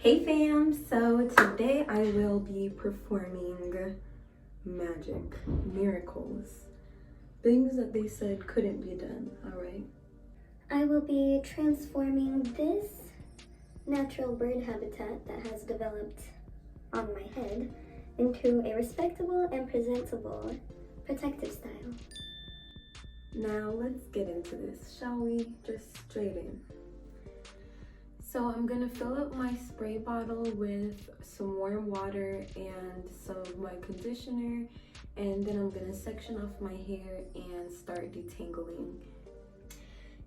Hey fam, so today I will be performing magic, miracles, things that they said couldn't be done, alright? I will be transforming this natural bird habitat that has developed on my head into a respectable and presentable protective style. Now let's get into this, shall we? Just straight in. So I'm gonna fill up my spray bottle with some warm water and some of my conditioner, and then I'm gonna section off my hair and start detangling.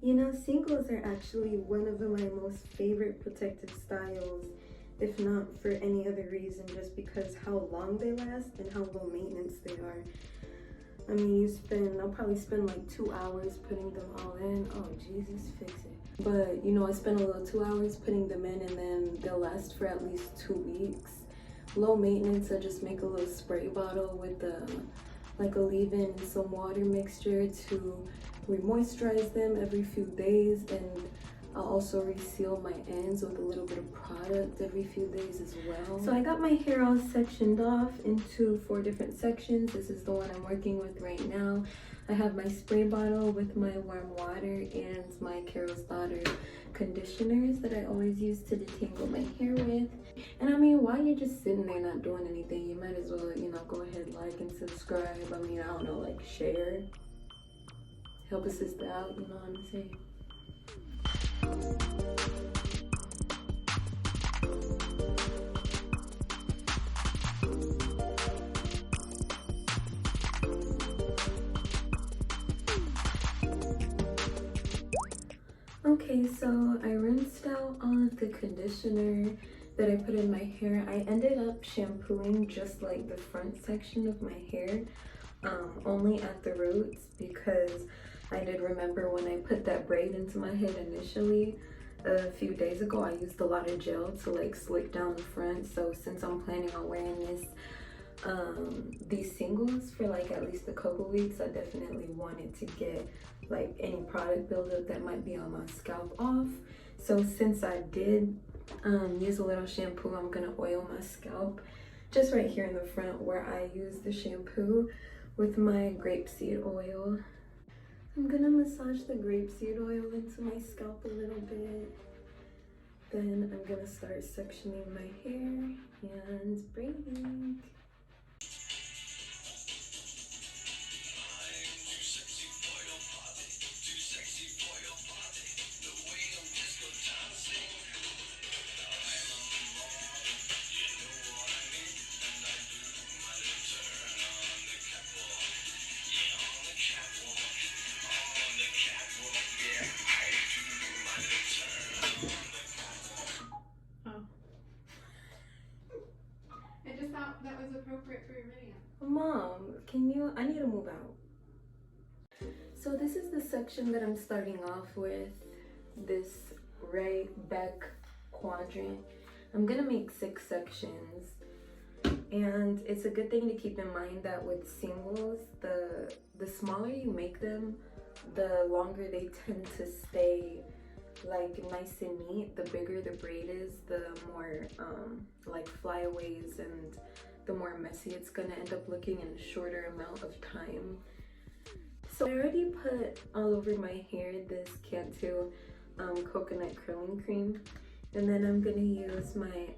You know, singles are actually one of my most favorite protective styles, if not for any other reason, just because how long they last and how low maintenance they are. I mean, I'll probably spend like 2 hours putting them all in. Oh, Jesus, fix it. But, you know, I spend a little 2 hours putting them in and then they'll last for at least 2 weeks. Low maintenance, I just make a little spray bottle with like a leave-in and some water mixture to re-moisturize them every few days, and I'll also reseal my ends with a little bit of product every few days as well. So I got my hair all sectioned off into 4 different sections. This is the one I'm working with right now. I have my spray bottle with my warm water and my Carol's Daughter conditioners that I always use to detangle my hair with. And I mean, while you're just sitting there not doing anything, you might as well, you know, go ahead, like and subscribe. I mean, I don't know, like share. Help a sister out, you know what I'm saying? Okay, so I rinsed out all of the conditioner that I put in my hair. I ended up shampooing just like the front section of my hair, only at the roots, because I did remember when I put that braid into my head initially a few days ago, I used a lot of gel to like slick down the front. So since I'm planning on wearing these singles for like at least a couple weeks, I definitely wanted to get like any product buildup that might be on my scalp off. So since I did use a little shampoo, I'm gonna oil my scalp just right here in the front where I use the shampoo with my grapeseed oil. I'm gonna massage the grapeseed oil into my scalp a little bit. Then I'm gonna start sectioning my hair and braiding. That was appropriate for your video. Mom, I need to move out. So this is the section that I'm starting off with, this right back quadrant. I'm gonna make 6 sections, and it's a good thing to keep in mind that with singles, the smaller you make them, the longer they tend to stay like nice and neat. The bigger the braid is, the more like flyaways and the more messy it's gonna end up looking in a shorter amount of time. So I already put all over my hair this Cantu coconut curling cream, and then I'm gonna use my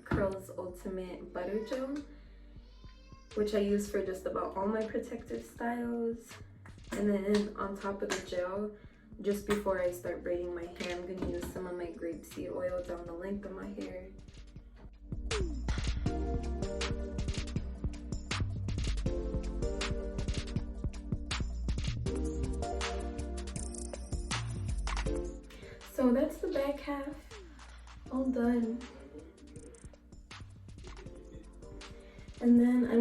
Curls Ultimate Butter Gel, which I use for just about all my protective styles. And then on top of the gel, just before I start braiding my hair, I'm gonna use some of my grapeseed oil down the length of my hair. So that's the back half, all done. And then I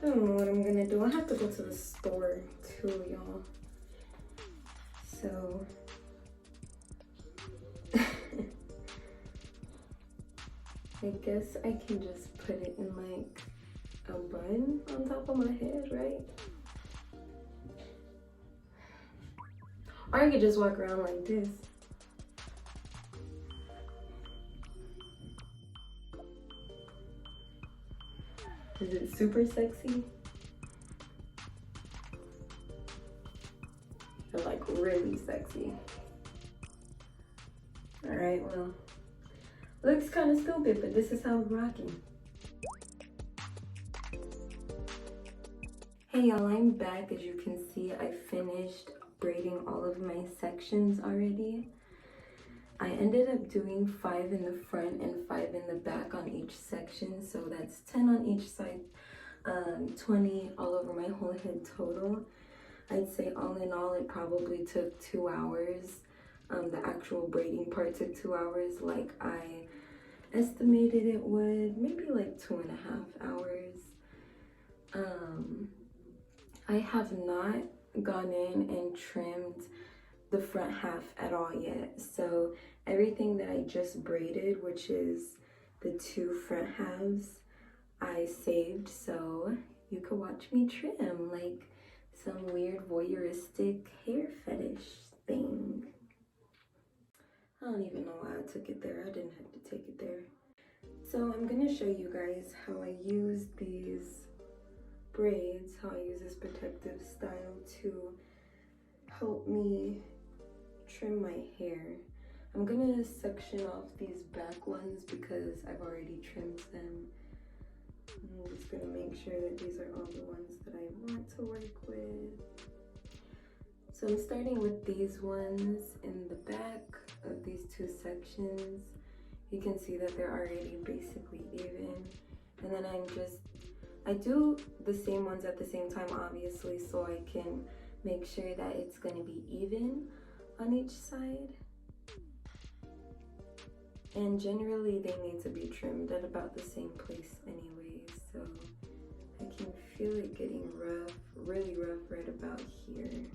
don't know what I'm gonna do. I have to go to the store too, y'all. So I guess I can just put it in like a bun on top of my head, right? Or I could just walk around like this. Is it super sexy? Or like really sexy? Alright, well, looks kind of stupid, but this is how we're rocking. Hey y'all, I'm back. As you can see, I finished braiding all of my sections already. I ended up doing 5 in the front and 5 in the back on each section, so that's 10 on each side, 20 all over my whole head total. I'd say all in all, it probably took 2 hours. The actual braiding part took 2 hours, like I estimated it would, maybe like 2.5 hours. I have not gone in and trimmed the front half at all yet. So everything that I just braided, which is the 2 front halves, I saved so you could watch me trim like some weird voyeuristic hair fetish thing. I don't even know why I took it there. I didn't have to take it there. So I'm gonna show you guys how I use these braids, how I use this protective style to help me trim my hair. I'm gonna section off these back ones because I've already trimmed them. I'm just gonna make sure that these are all the ones that I want to work with. So I'm starting with these ones in the back of these 2 sections. You can see that they're already basically even. And then I do the same ones at the same time, obviously, so I can make sure that it's gonna be even on each side. And generally they need to be trimmed at about the same place anyway, so I can feel it getting rough, really rough right about here.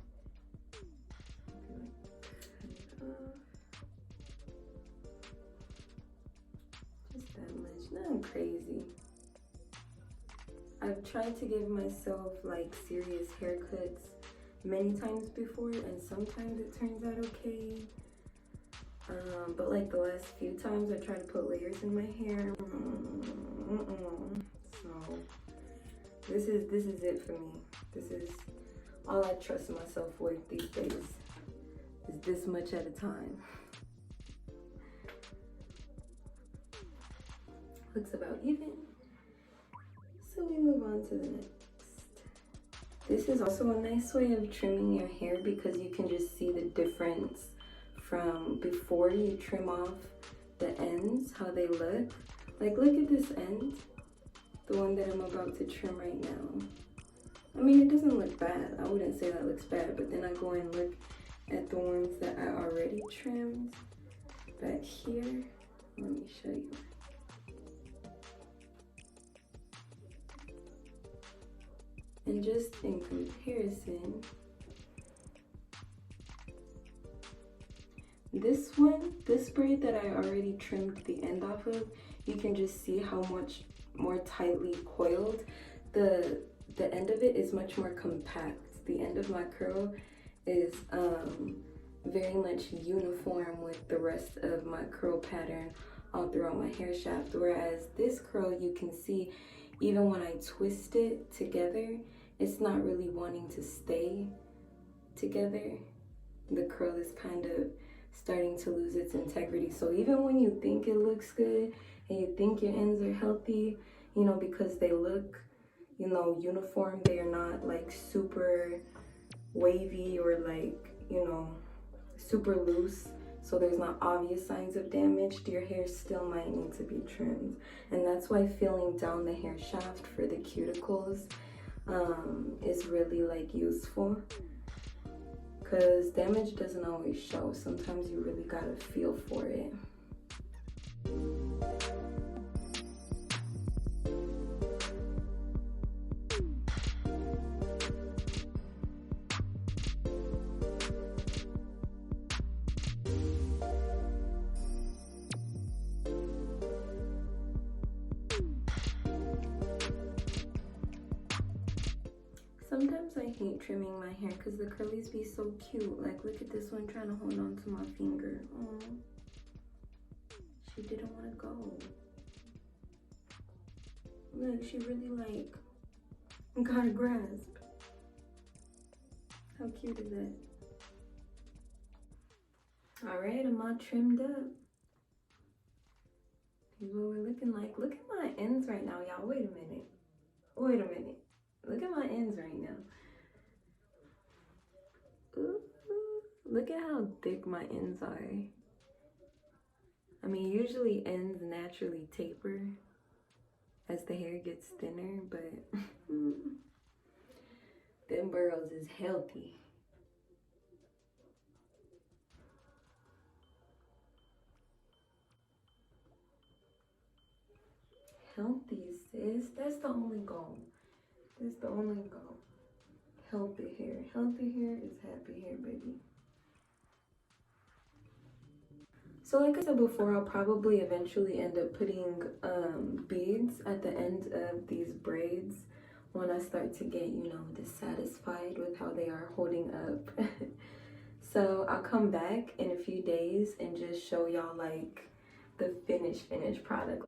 Just that much, nothing crazy. I've tried to give myself like serious haircuts many times before, and sometimes it turns out okay. But like the last few times I tried to put layers in my hair, so this is it for me. This is all I trust myself with these days, is this much at a time. Looks about even, so we move on to the next. This is also a nice way of trimming your hair because you can just see the difference from before you trim off the ends, how they look. Like, look at this end, the one that I'm about to trim right now. I mean, it doesn't look bad. I wouldn't say that looks bad, but then I go and look at the ones that I already trimmed back here. Let me show you. And just in comparison, this braid that I already trimmed the end off of, you can just see how much more tightly coiled. The end of it is much more compact. The end of my curl is very much uniform with the rest of my curl pattern all throughout my hair shaft. Whereas this curl, you can see even when I twist it together, it's not really wanting to stay together. The curl is kind of starting to lose its integrity. So even when you think it looks good and you think your ends are healthy, you know, because they look, you know, uniform, they are not like super wavy or like, you know, super loose, so there's not obvious signs of damage, your hair still might need to be trimmed. And that's why feeling down the hair shaft for the cuticles is really like useful, because damage doesn't always show. Sometimes you really gotta feel for it. Sometimes I hate trimming my hair because the curlies be so cute. Like, look at this one trying to hold on to my finger. Oh, she didn't want to go. Look, she really like got a grasp. How cute is that? All right, I'm all trimmed up. Here's what we're looking like. Look at my ends right now, y'all. Wait a minute. Wait a minute. Look at my ends right now. Ooh, look at how thick my ends are. I mean, usually ends naturally taper as the hair gets thinner, but them burrows is healthy. Healthy, sis. That's the only goal. That's the only goal. Healthy hair. Healthy hair is happy hair, baby. So like I said before, I'll probably eventually end up putting beads at the end of these braids when I start to get, you know, dissatisfied with how they are holding up. So I'll come back in a few days and just show y'all like the finished product.